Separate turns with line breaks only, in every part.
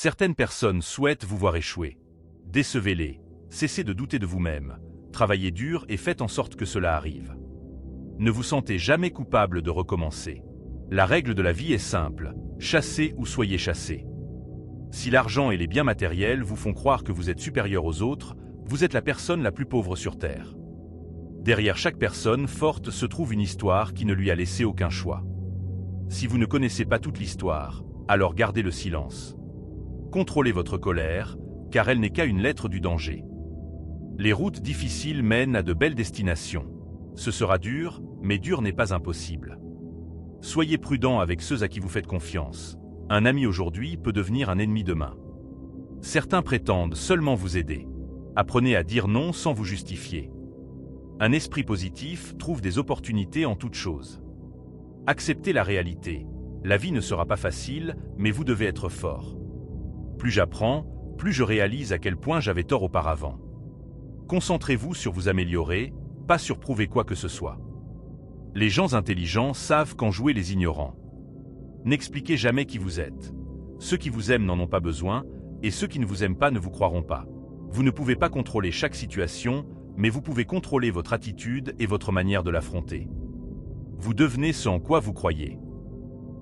Certaines personnes souhaitent vous voir échouer. Décevez-les, cessez de douter de vous-même, travaillez dur et faites en sorte que cela arrive. Ne vous sentez jamais coupable de recommencer. La règle de la vie est simple, chassez ou soyez chassé. Si l'argent et les biens matériels vous font croire que vous êtes supérieur aux autres, vous êtes la personne la plus pauvre sur Terre. Derrière chaque personne forte se trouve une histoire qui ne lui a laissé aucun choix. Si vous ne connaissez pas toute l'histoire, alors gardez le silence. Contrôlez votre colère, car elle n'est qu'à une lettre du danger. Les routes difficiles mènent à de belles destinations. Ce sera dur, mais dur n'est pas impossible. Soyez prudent avec ceux à qui vous faites confiance. Un ami aujourd'hui peut devenir un ennemi demain. Certains prétendent seulement vous aider. Apprenez à dire non sans vous justifier. Un esprit positif trouve des opportunités en toutes choses. Acceptez la réalité. La vie ne sera pas facile, mais vous devez être fort. Plus j'apprends, plus je réalise à quel point j'avais tort auparavant. Concentrez-vous sur vous améliorer, pas sur prouver quoi que ce soit. Les gens intelligents savent quand jouer les ignorants. N'expliquez jamais qui vous êtes. Ceux qui vous aiment n'en ont pas besoin, et ceux qui ne vous aiment pas ne vous croiront pas. Vous ne pouvez pas contrôler chaque situation, mais vous pouvez contrôler votre attitude et votre manière de l'affronter. Vous devenez ce en quoi vous croyez.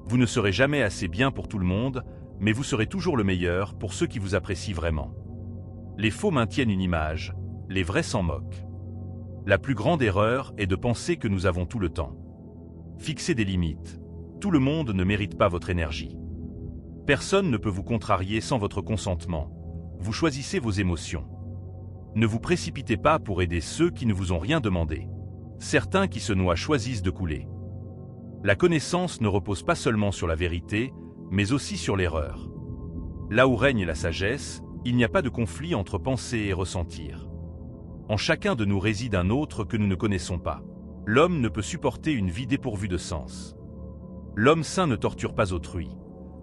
Vous ne serez jamais assez bien pour tout le monde, mais vous serez toujours le meilleur pour ceux qui vous apprécient vraiment. Les faux maintiennent une image, les vrais s'en moquent. La plus grande erreur est de penser que nous avons tout le temps. Fixez des limites. Tout le monde ne mérite pas votre énergie. Personne ne peut vous contrarier sans votre consentement. Vous choisissez vos émotions. Ne vous précipitez pas pour aider ceux qui ne vous ont rien demandé. Certains qui se noient choisissent de couler. La connaissance ne repose pas seulement sur la vérité, mais aussi sur l'erreur. Là où règne la sagesse, il n'y a pas de conflit entre penser et ressentir. En chacun de nous réside un autre que nous ne connaissons pas. L'homme ne peut supporter une vie dépourvue de sens. L'homme sain ne torture pas autrui.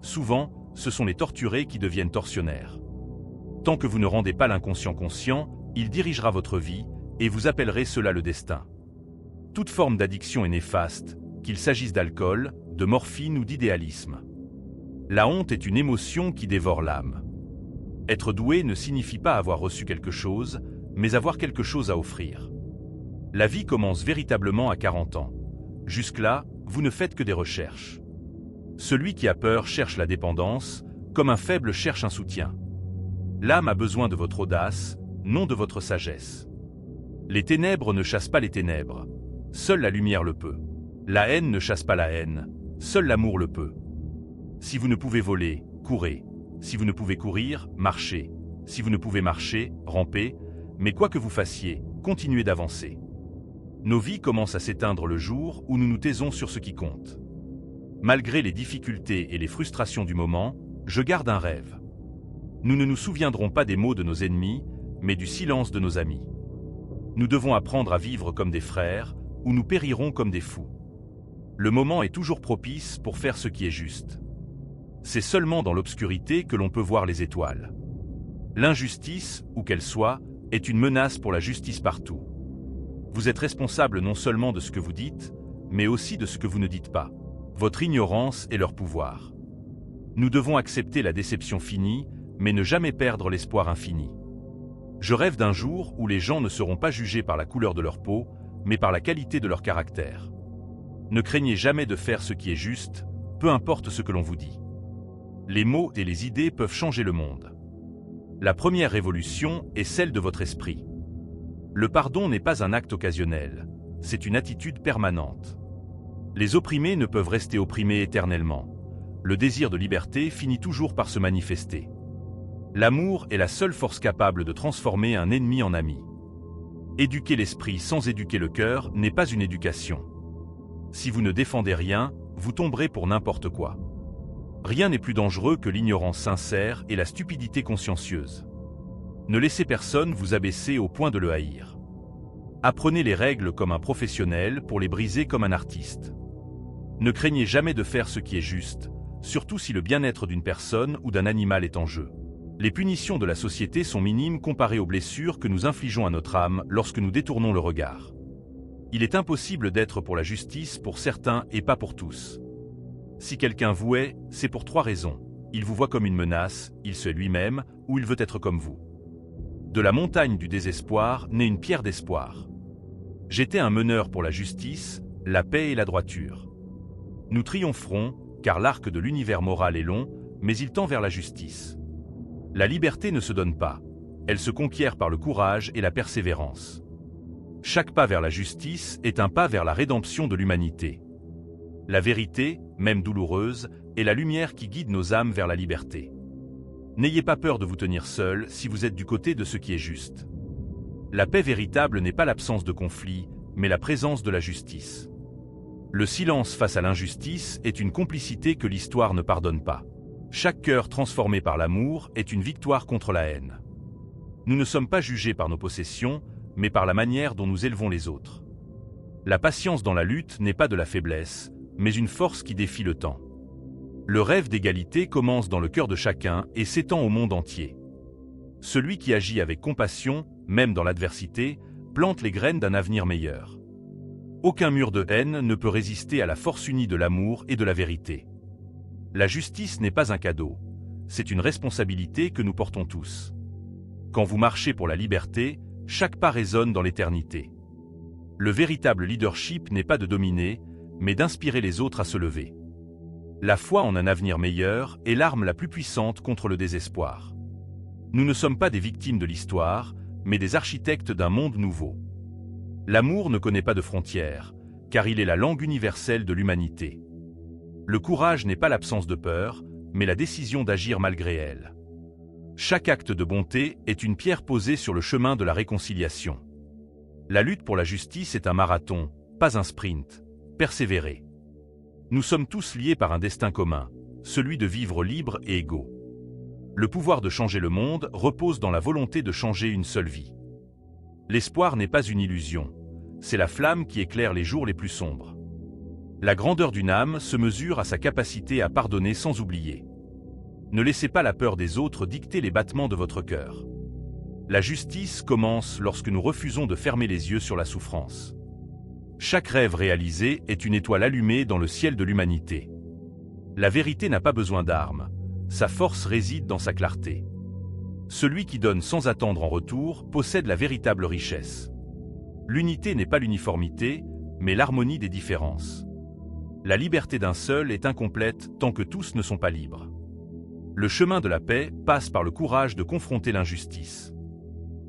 Souvent, ce sont les torturés qui deviennent tortionnaires. Tant que vous ne rendez pas l'inconscient conscient, il dirigera votre vie, et vous appellerez cela le destin. Toute forme d'addiction est néfaste, qu'il s'agisse d'alcool, de morphine ou d'idéalisme. La honte est une émotion qui dévore l'âme. Être doué ne signifie pas avoir reçu quelque chose, mais avoir quelque chose à offrir. La vie commence véritablement à 40 ans. Jusque-là, vous ne faites que des recherches. Celui qui a peur cherche la dépendance, comme un faible cherche un soutien. L'âme a besoin de votre audace, non de votre sagesse. Les ténèbres ne chassent pas les ténèbres. Seule la lumière le peut. La haine ne chasse pas la haine. Seul l'amour le peut. Si vous ne pouvez voler, courez. Si vous ne pouvez courir, marchez. Si vous ne pouvez marcher, rampez. Mais quoi que vous fassiez, continuez d'avancer. Nos vies commencent à s'éteindre le jour où nous nous taisons sur ce qui compte. Malgré les difficultés et les frustrations du moment, je garde un rêve. Nous ne nous souviendrons pas des maux de nos ennemis, mais du silence de nos amis. Nous devons apprendre à vivre comme des frères, ou nous périrons comme des fous. Le moment est toujours propice pour faire ce qui est juste. C'est seulement dans l'obscurité que l'on peut voir les étoiles. L'injustice, où qu'elle soit, est une menace pour la justice partout. Vous êtes responsable non seulement de ce que vous dites, mais aussi de ce que vous ne dites pas. Votre ignorance est leur pouvoir. Nous devons accepter la déception finie, mais ne jamais perdre l'espoir infini. Je rêve d'un jour où les gens ne seront pas jugés par la couleur de leur peau, mais par la qualité de leur caractère. Ne craignez jamais de faire ce qui est juste, peu importe ce que l'on vous dit. Les mots et les idées peuvent changer le monde. La première révolution est celle de votre esprit. Le pardon n'est pas un acte occasionnel, c'est une attitude permanente. Les opprimés ne peuvent rester opprimés éternellement. Le désir de liberté finit toujours par se manifester. L'amour est la seule force capable de transformer un ennemi en ami. Éduquer l'esprit sans éduquer le cœur n'est pas une éducation. Si vous ne défendez rien, vous tomberez pour n'importe quoi. Rien n'est plus dangereux que l'ignorance sincère et la stupidité consciencieuse. Ne laissez personne vous abaisser au point de le haïr. Apprenez les règles comme un professionnel pour les briser comme un artiste. Ne craignez jamais de faire ce qui est juste, surtout si le bien-être d'une personne ou d'un animal est en jeu. Les punitions de la société sont minimes comparées aux blessures que nous infligeons à notre âme lorsque nous détournons le regard. Il est impossible d'être pour la justice pour certains et pas pour tous. Si quelqu'un vous hait, c'est pour 3 raisons. il vous voit comme une menace, il se hait lui-même, ou il veut être comme vous. De la montagne du désespoir naît une pierre d'espoir. J'étais un meneur pour la justice, la paix et la droiture. Nous triompherons, car l'arc de l'univers moral est long, mais il tend vers la justice. La liberté ne se donne pas, elle se conquiert par le courage et la persévérance. Chaque pas vers la justice est un pas vers la rédemption de l'humanité. La vérité, même douloureuse, est la lumière qui guide nos âmes vers la liberté. N'ayez pas peur de vous tenir seul si vous êtes du côté de ce qui est juste. La paix véritable n'est pas l'absence de conflit, mais la présence de la justice. Le silence face à l'injustice est une complicité que l'histoire ne pardonne pas. Chaque cœur transformé par l'amour est une victoire contre la haine. Nous ne sommes pas jugés par nos possessions, mais par la manière dont nous élevons les autres. La patience dans la lutte n'est pas de la faiblesse, mais une force qui défie le temps. Le rêve d'égalité commence dans le cœur de chacun et s'étend au monde entier. Celui qui agit avec compassion, même dans l'adversité, plante les graines d'un avenir meilleur. Aucun mur de haine ne peut résister à la force unie de l'amour et de la vérité. La justice n'est pas un cadeau, c'est une responsabilité que nous portons tous. Quand vous marchez pour la liberté, chaque pas résonne dans l'éternité. Le véritable leadership n'est pas de dominer, mais d'inspirer les autres à se lever. La foi en un avenir meilleur est l'arme la plus puissante contre le désespoir. Nous ne sommes pas des victimes de l'histoire, mais des architectes d'un monde nouveau. L'amour ne connaît pas de frontières, car il est la langue universelle de l'humanité. Le courage n'est pas l'absence de peur, mais la décision d'agir malgré elle. Chaque acte de bonté est une pierre posée sur le chemin de la réconciliation. La lutte pour la justice est un marathon, pas un sprint. Persévérer. Nous sommes tous liés par un destin commun, celui de vivre libres et égaux. Le pouvoir de changer le monde repose dans la volonté de changer une seule vie. L'espoir n'est pas une illusion, c'est la flamme qui éclaire les jours les plus sombres. La grandeur d'une âme se mesure à sa capacité à pardonner sans oublier. Ne laissez pas la peur des autres dicter les battements de votre cœur. La justice commence lorsque nous refusons de fermer les yeux sur la souffrance. Chaque rêve réalisé est une étoile allumée dans le ciel de l'humanité. La vérité n'a pas besoin d'armes, sa force réside dans sa clarté. Celui qui donne sans attendre en retour possède la véritable richesse. L'unité n'est pas l'uniformité, mais l'harmonie des différences. La liberté d'un seul est incomplète tant que tous ne sont pas libres. Le chemin de la paix passe par le courage de confronter l'injustice.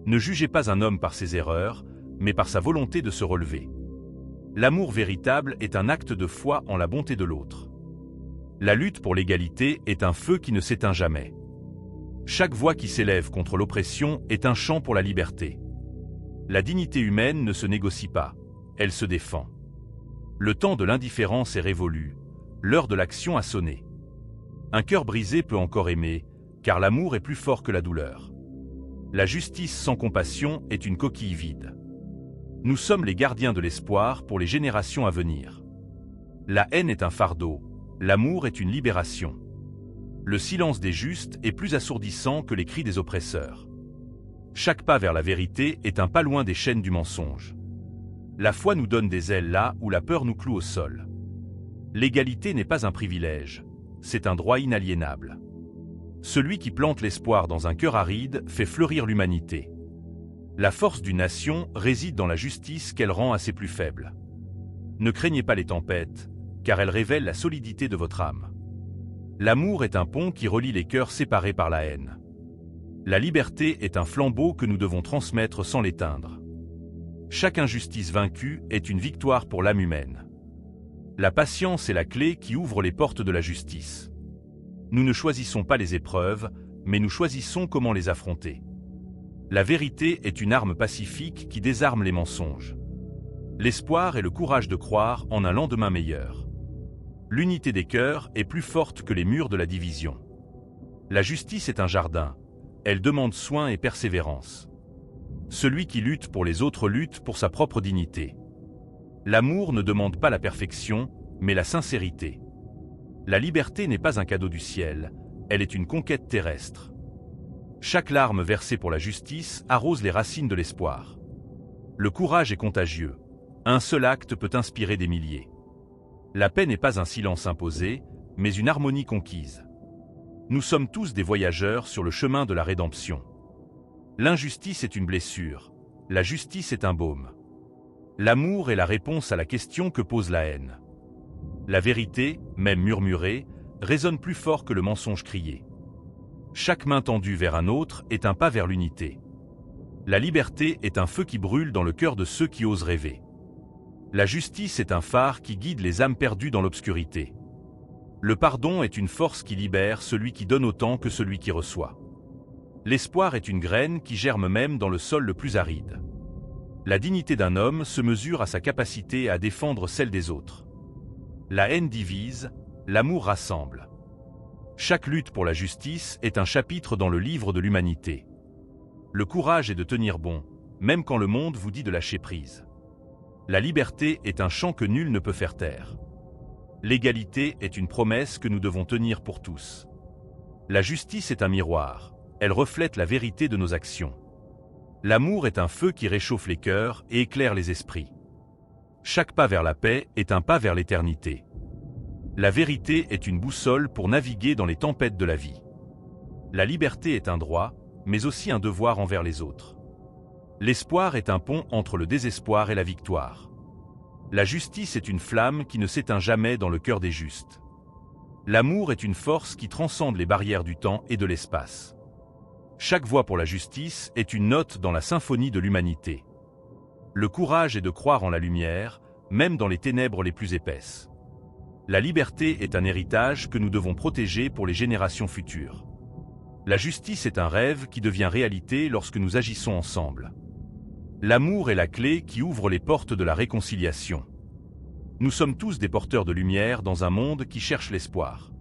Ne jugez pas un homme par ses erreurs, mais par sa volonté de se relever. L'amour véritable est un acte de foi en la bonté de l'autre. La lutte pour l'égalité est un feu qui ne s'éteint jamais. Chaque voix qui s'élève contre l'oppression est un chant pour la liberté. La dignité humaine ne se négocie pas, elle se défend. Le temps de l'indifférence est révolu, l'heure de l'action a sonné. Un cœur brisé peut encore aimer, car l'amour est plus fort que la douleur. La justice sans compassion est une coquille vide. Nous sommes les gardiens de l'espoir pour les générations à venir. La haine est un fardeau, l'amour est une libération. Le silence des justes est plus assourdissant que les cris des oppresseurs. Chaque pas vers la vérité est un pas loin des chaînes du mensonge. La foi nous donne des ailes là où la peur nous cloue au sol. L'égalité n'est pas un privilège, c'est un droit inaliénable. Celui qui plante l'espoir dans un cœur aride fait fleurir l'humanité. La force d'une nation réside dans la justice qu'elle rend à ses plus faibles. Ne craignez pas les tempêtes, car elles révèlent la solidité de votre âme. L'amour est un pont qui relie les cœurs séparés par la haine. La liberté est un flambeau que nous devons transmettre sans l'éteindre. Chaque injustice vaincue est une victoire pour l'âme humaine. La patience est la clé qui ouvre les portes de la justice. Nous ne choisissons pas les épreuves, mais nous choisissons comment les affronter. La vérité est une arme pacifique qui désarme les mensonges. L'espoir est le courage de croire en un lendemain meilleur. L'unité des cœurs est plus forte que les murs de la division. La justice est un jardin, elle demande soin et persévérance. Celui qui lutte pour les autres lutte pour sa propre dignité. L'amour ne demande pas la perfection, mais la sincérité. La liberté n'est pas un cadeau du ciel, elle est une conquête terrestre. Chaque larme versée pour la justice arrose les racines de l'espoir. Le courage est contagieux. Un seul acte peut inspirer des milliers. La paix n'est pas un silence imposé, mais une harmonie conquise. Nous sommes tous des voyageurs sur le chemin de la rédemption. L'injustice est une blessure, la justice est un baume. L'amour est la réponse à la question que pose la haine. La vérité, même murmurée, résonne plus fort que le mensonge crié. Chaque main tendue vers un autre est un pas vers l'unité. La liberté est un feu qui brûle dans le cœur de ceux qui osent rêver. La justice est un phare qui guide les âmes perdues dans l'obscurité. Le pardon est une force qui libère celui qui donne autant que celui qui reçoit. L'espoir est une graine qui germe même dans le sol le plus aride. La dignité d'un homme se mesure à sa capacité à défendre celle des autres. La haine divise, l'amour rassemble. Chaque lutte pour la justice est un chapitre dans le livre de l'humanité. Le courage est de tenir bon, même quand le monde vous dit de lâcher prise. La liberté est un chant que nul ne peut faire taire. L'égalité est une promesse que nous devons tenir pour tous. La justice est un miroir, elle reflète la vérité de nos actions. L'amour est un feu qui réchauffe les cœurs et éclaire les esprits. Chaque pas vers la paix est un pas vers l'éternité. La vérité est une boussole pour naviguer dans les tempêtes de la vie. La liberté est un droit, mais aussi un devoir envers les autres. L'espoir est un pont entre le désespoir et la victoire. La justice est une flamme qui ne s'éteint jamais dans le cœur des justes. L'amour est une force qui transcende les barrières du temps et de l'espace. Chaque voix pour la justice est une note dans la symphonie de l'humanité. Le courage est de croire en la lumière, même dans les ténèbres les plus épaisses. La liberté est un héritage que nous devons protéger pour les générations futures. La justice est un rêve qui devient réalité lorsque nous agissons ensemble. L'amour est la clé qui ouvre les portes de la réconciliation. Nous sommes tous des porteurs de lumière dans un monde qui cherche l'espoir.